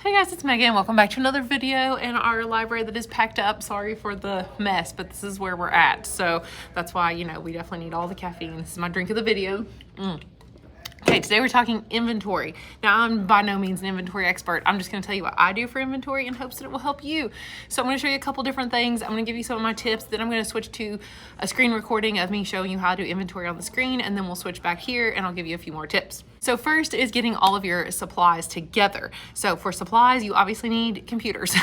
Hey guys, it's Megan. Welcome back to another video in our library that is packed up. Sorry for the mess, but this is where we're at. So that's why, we definitely need all the caffeine. This is my drink of the video. Okay, today we're talking inventory. Now, I'm by no means an inventory expert. I'm just going to tell you what I do for inventory in hopes that it will help you. So I'm going to show you a couple different things. I'm going to give you some of my tips. Then I'm going to switch to a screen recording of me showing you how to do inventory on the screen. And then we'll switch back here and I'll give you a few more tips. So first is getting all of your supplies together. So for supplies, you obviously need computers.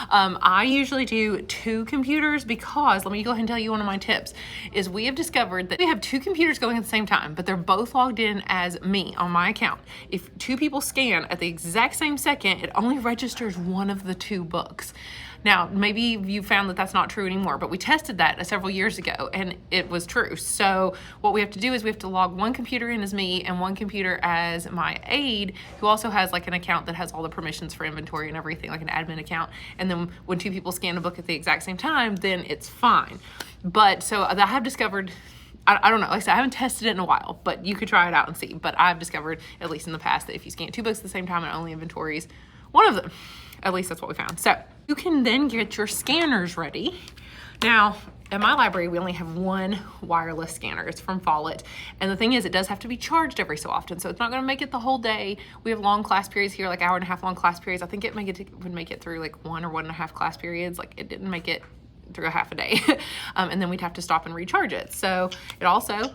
I usually do 2 computers because, let me go ahead and tell you one of my tips, is we have discovered that we have 2 computers going at the same time, but they're both logged in as me on my account. If 2 people scan at the exact same second, it only registers one of the 2 books. Now, maybe you found that that's not true anymore, but we tested that several years ago and it was true. So what we have to do is we have to log one computer in as me and one computer as my aide, who also has like an account that has all the permissions for inventory and everything, like an admin account. And then when 2 people scan a book at the exact same time, then it's fine. But so I have discovered, I don't know, like I said, I haven't tested it in a while, but you could try it out and see. But I've discovered, at least in the past, that if you scan 2 books at the same time, it only inventories one of them. At least that's what we found. So you can then get your scanners ready. Now, at my library, we only have one wireless scanner. It's from Follett. And the thing is, it does have to be charged every so often. So it's not going to make it the whole day. We have long class periods here, like 1.5 hour long class periods. I think it would make it through like 1 or 1.5 class periods. Like it didn't make it through a half a day. And then we'd have to stop and recharge it. So it also,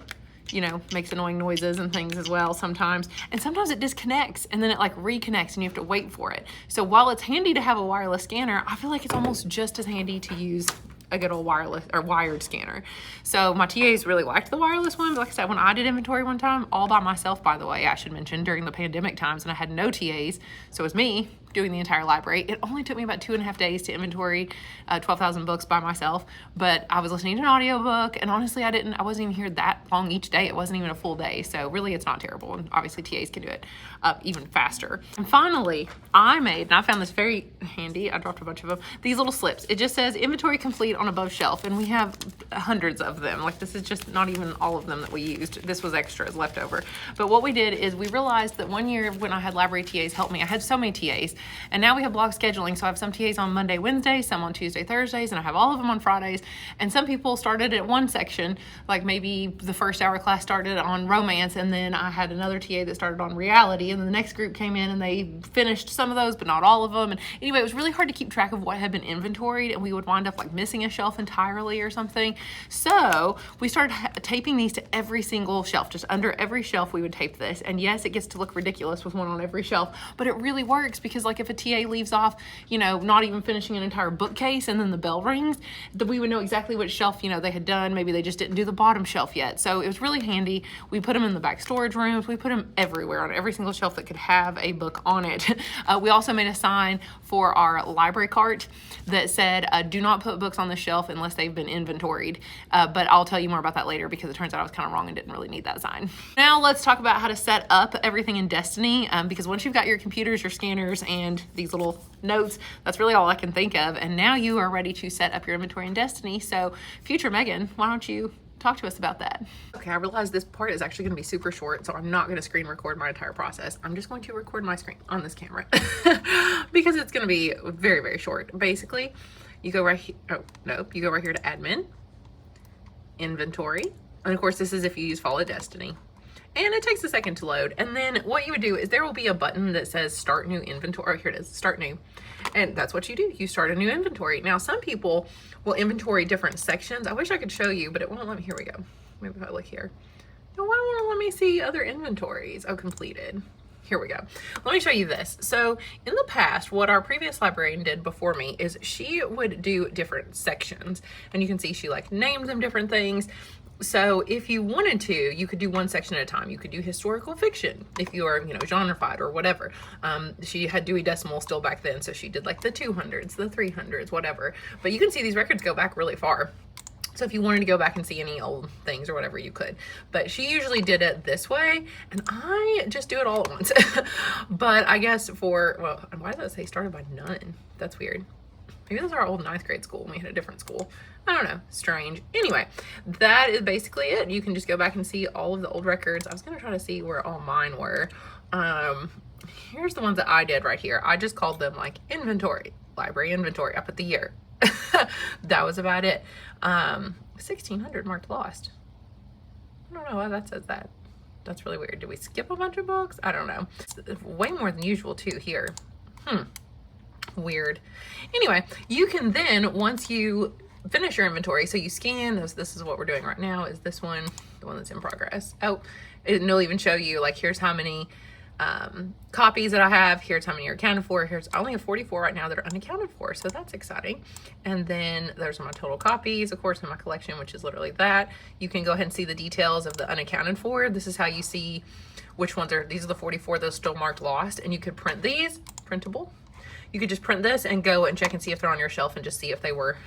makes annoying noises and things as well sometimes. And sometimes it disconnects and then it like reconnects and you have to wait for it. So while it's handy to have a wireless scanner, I feel like it's almost just as handy to use a good old wireless or wired scanner. So my TAs really liked the wireless one. But like I said, when I did inventory one time, all by myself, by the way, I should mention, during the pandemic times, and I had no TAs. So it was me doing the entire library. It only took me about 2.5 days to inventory 12,000 books by myself, but I was listening to an audiobook, and honestly, I wasn't even here that long each day. It wasn't even a full day. So really it's not terrible. And obviously TAs can do it even faster. And finally, and I found this very handy. I dropped a bunch of them. These little slips. It just says inventory complete on above shelf. And we have hundreds of them. Like this is just not even all of them that we used. This was extras left over. But what we did is we realized that one year when I had library TAs help me, I had so many TAs. And now we have block scheduling. So I have some TAs on Monday, Wednesday, some on Tuesday, Thursdays, and I have all of them on Fridays. And some people started at one section, like maybe the first hour class started on romance, and then I had another TA that started on reality, and then the next group came in and they finished some of those, but not all of them. And anyway, it was really hard to keep track of what had been inventoried, and we would wind up like missing a shelf entirely or something. So we started taping these to every single shelf. Just under every shelf we would tape this. And yes, it gets to look ridiculous with one on every shelf, but it really works because like if a TA leaves off, not even finishing an entire bookcase and then the bell rings, that we would know exactly which shelf, they had done. Maybe they just didn't do the bottom shelf yet. So it was really handy. We put them in the back storage rooms. We put them everywhere on every single shelf that could have a book on it. We also made a sign for our library cart that said, do not put books on the shelf unless they've been inventoried. But I'll tell you more about that later because it turns out I was kind of wrong and didn't really need that sign. Now let's talk about how to set up everything in Destiny because once you've got your computers, your scanners, and these little notes, that's really all I can think of. And now you are ready to set up your inventory in Destiny. So future Megan, why don't you talk to us about that? Okay, I realize this part is actually going to be super short, so I'm not going to screen record my entire process. I'm just going to record my screen on this camera because it's going to be very, very short. Basically, you go right here. Oh, no, you go right here to admin, inventory. And of course, this is if you use Follett Destiny. And it takes a second to load. And then what you would do is there will be a button that says start new inventory. Oh, here it is, start new. And that's what you do. You start a new inventory. Now, some people will inventory different sections. I wish I could show you, but it won't let me. Here we go. Maybe if I look here. No, why won't it let me see other inventories? Oh, completed. Here we go. Let me show you this. So in the past, what our previous librarian did before me is she would do different sections. And you can see she like named them different things. So if you wanted to, you could do one section at a time. You could do historical fiction if you are, genreified or whatever. She had Dewey Decimal still back then, so she did like the 200s, the 300s, whatever. But you can see these records go back really far. So if you wanted to go back and see any old things or whatever, you could. But she usually did it this way, and I just do it all at once. But I guess why does that say started by none? That's weird. Maybe this is our old 9th grade school and we had a different school. I don't know, strange. Anyway, that is basically it. You can just go back and see all of the old records. I was gonna try to see where all mine were. here's the ones that I did right here. I just called them like inventory, library inventory. I put the year. That was about it. 1,600 marked lost. I don't know why that says that. That's really weird. Did we skip a bunch of books? I don't know. It's way more than usual too here. Weird. Anyway, you can then, once you finish your inventory, so you scan, this is what we're doing right now, is this one, the one that's in progress. Oh, it'll even show you like, here's how many copies that I have, here's how many are accounted for, I only have 44 right now that are unaccounted for, so that's exciting. And then there's my total copies, of course, in my collection, which is literally that. You can go ahead and see the details of the unaccounted for. This is how you see which ones are, these are the 44 that are still marked lost, and you could print these, printable. You could just print this and go and check and see if they're on your shelf and just see if they were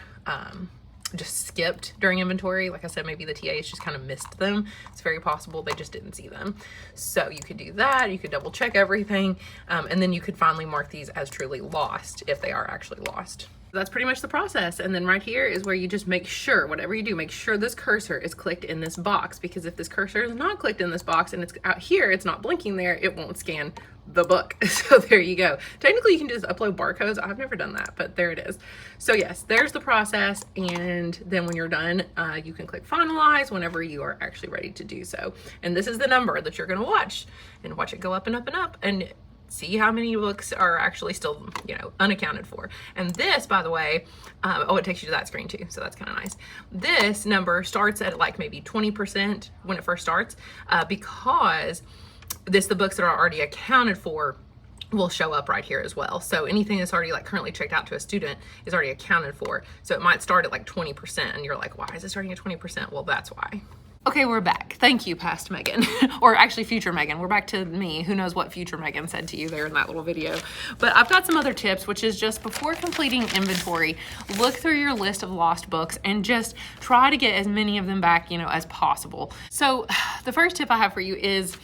just skipped during inventory. Like I said, maybe the TAs just kind of missed them. It's very possible they just didn't see them. So you could do that. You could double check everything. And then you could finally mark these as truly lost if they are actually lost. That's pretty much the process. And then right here is where you just make sure, whatever you do, make sure this cursor is clicked in this box, because if this cursor is not clicked in this box and it's out here, it's not blinking there, it won't scan the book. So there you go. Technically you can just upload barcodes. I've never done that, but there it is. So yes, there's the process. And then when you're done, you can click finalize whenever you are actually ready to do so. And this is the number that you're going to watch, and watch it go up and up and up, and see how many books are actually still, you know, unaccounted for. And this, by the way, oh, it takes you to that screen too, so that's kind of nice. This number starts at like maybe 20% when it first starts, because the books that are already accounted for will show up right here as well. So anything that's already like currently checked out to a student is already accounted for. So it might start at like 20%, and you're like, why is it starting at 20%? Well, that's why. Okay, we're back. Thank you, past Megan, or actually future Megan. We're back to me. Who knows what future Megan said to you there in that little video. But I've got some other tips, which is just before completing inventory, look through your list of lost books and just try to get as many of them back, you know, as possible. So the first tip I have for you is,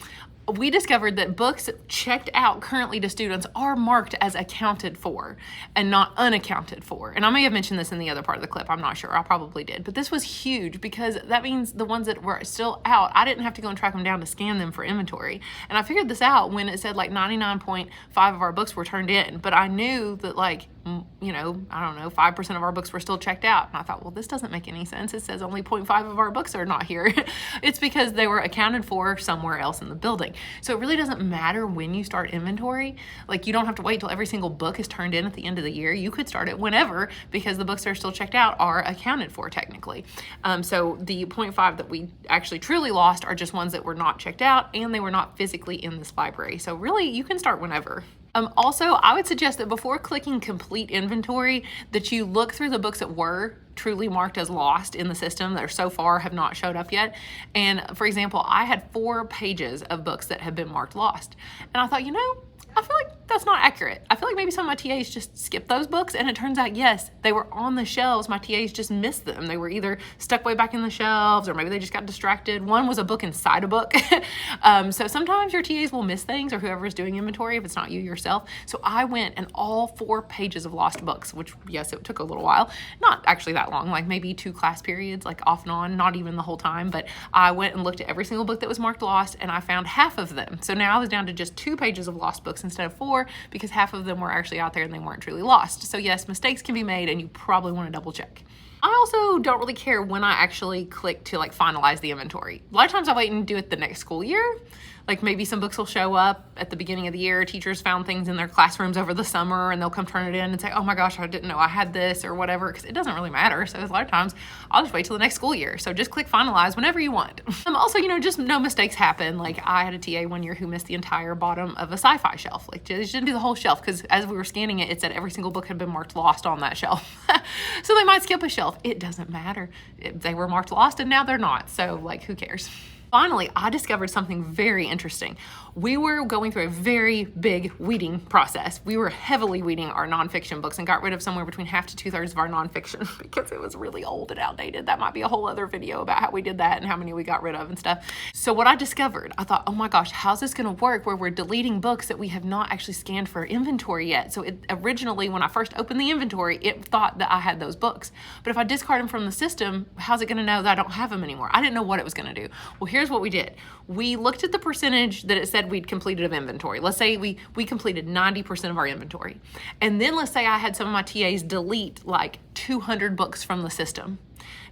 we discovered that books checked out currently to students are marked as accounted for and not unaccounted for. And I may have mentioned this in the other part of the clip. I'm not sure. I probably did. But this was huge, because that means the ones that were still out, I didn't have to go and track them down to scan them for inventory. And I figured this out when it said like 99.5 of our books were turned in. But I knew that, like, you know, I don't know, 5% of our books were still checked out. And I thought, well, this doesn't make any sense. It says only 0.5 of our books are not here. It's because they were accounted for somewhere else in the building. So it really doesn't matter when you start inventory. Like, you don't have to wait till every single book is turned in at the end of the year. You could start it whenever, because the books that are still checked out are accounted for technically. So the 0.5 that we actually truly lost are just ones that were not checked out and they were not physically in this library. So really, you can start whenever. Also, I would suggest that before clicking complete inventory, that you look through the books that were truly marked as lost in the system that are so far have not showed up yet. And for example, I had 4 pages of books that had been marked lost. And I thought, you know, I feel like that's not accurate. I feel like maybe some of my TAs just skipped those books, and it turns out, yes, they were on the shelves. My TAs just missed them. They were either stuck way back in the shelves, or maybe they just got distracted. One was a book inside a book. So sometimes your TAs will miss things, or whoever's doing inventory, if it's not you yourself. So I went and all 4 pages of lost books, which, yes, it took a little while. Not actually that long, like maybe 2 class periods, like off and on, not even the whole time. But I went and looked at every single book that was marked lost, and I found half of them. So now I was down to just 2 pages of lost books instead of 4, because half of them were actually out there and they weren't truly lost. So yes, mistakes can be made, and you probably want to double check. I also don't really care when I actually click to like finalize the inventory. A lot of times I wait and do it the next school year. Like maybe some books will show up at the beginning of the year. Teachers found things in their classrooms over the summer, and they'll come turn it in and say, oh my gosh, I didn't know I had this or whatever, because it doesn't really matter. So a lot of times I'll just wait till the next school year. So just click finalize whenever you want. Also, you know, just no mistakes happen. Like I had a TA one year who missed the entire bottom of a sci-fi shelf. Like just didn't do the whole shelf, because as we were scanning it, it said every single book had been marked lost on that shelf. So they might skip a shelf. It doesn't matter. They were marked lost and now they're not. So like, who cares? Finally, I discovered something very interesting. We were going through a very big weeding process. We were heavily weeding our nonfiction books and got rid of somewhere between half to 2/3 of our nonfiction because it was really old and outdated. That might be a whole other video about how we did that and how many we got rid of and stuff. So what I discovered, I thought, oh my gosh, how's this gonna work where we're deleting books that we have not actually scanned for inventory yet? So it originally, when I first opened the inventory, it thought that I had those books. But if I discard them from the system, how's it gonna know that I don't have them anymore? I didn't know what it was gonna do. Well, here's what we did. We looked at the percentage that it said we'd completed of inventory. Let's say we completed 90% of our inventory. And then let's say I had some of my TAs delete like 200 books from the system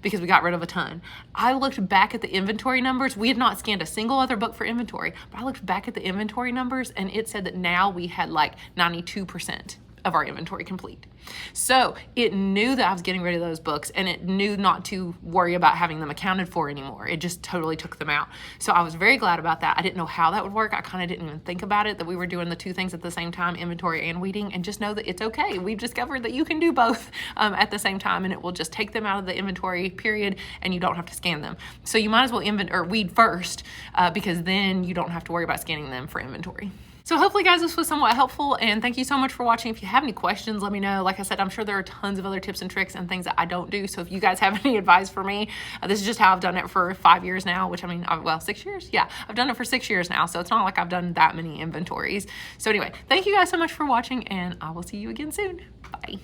because we got rid of a ton. I looked back at the inventory numbers. We had not scanned a single other book for inventory, but I looked back at the inventory numbers and it said that now we had like 92% of our inventory complete. So it knew that I was getting rid of those books, and it knew not to worry about having them accounted for anymore. It just totally took them out. So I was very glad about that. I didn't know how that would work. I kind of didn't even think about it, that we were doing the two things at the same time, inventory and weeding, and just know that it's okay. We've discovered that you can do both at the same time, and it will just take them out of the inventory period, and you don't have to scan them. So you might as well weed first because then you don't have to worry about scanning them for inventory. So hopefully, guys, this was somewhat helpful, and thank you so much for watching. If you have any questions, let me know. Like I said, I'm sure there are tons of other tips and tricks and things that I don't do. So if you guys have any advice for me, this is just how I've done it for 5 years now, which I mean, well, 6 years? Yeah, I've done it for 6 years now. So it's not like I've done that many inventories. So anyway, thank you guys so much for watching, and I will see you again soon. Bye.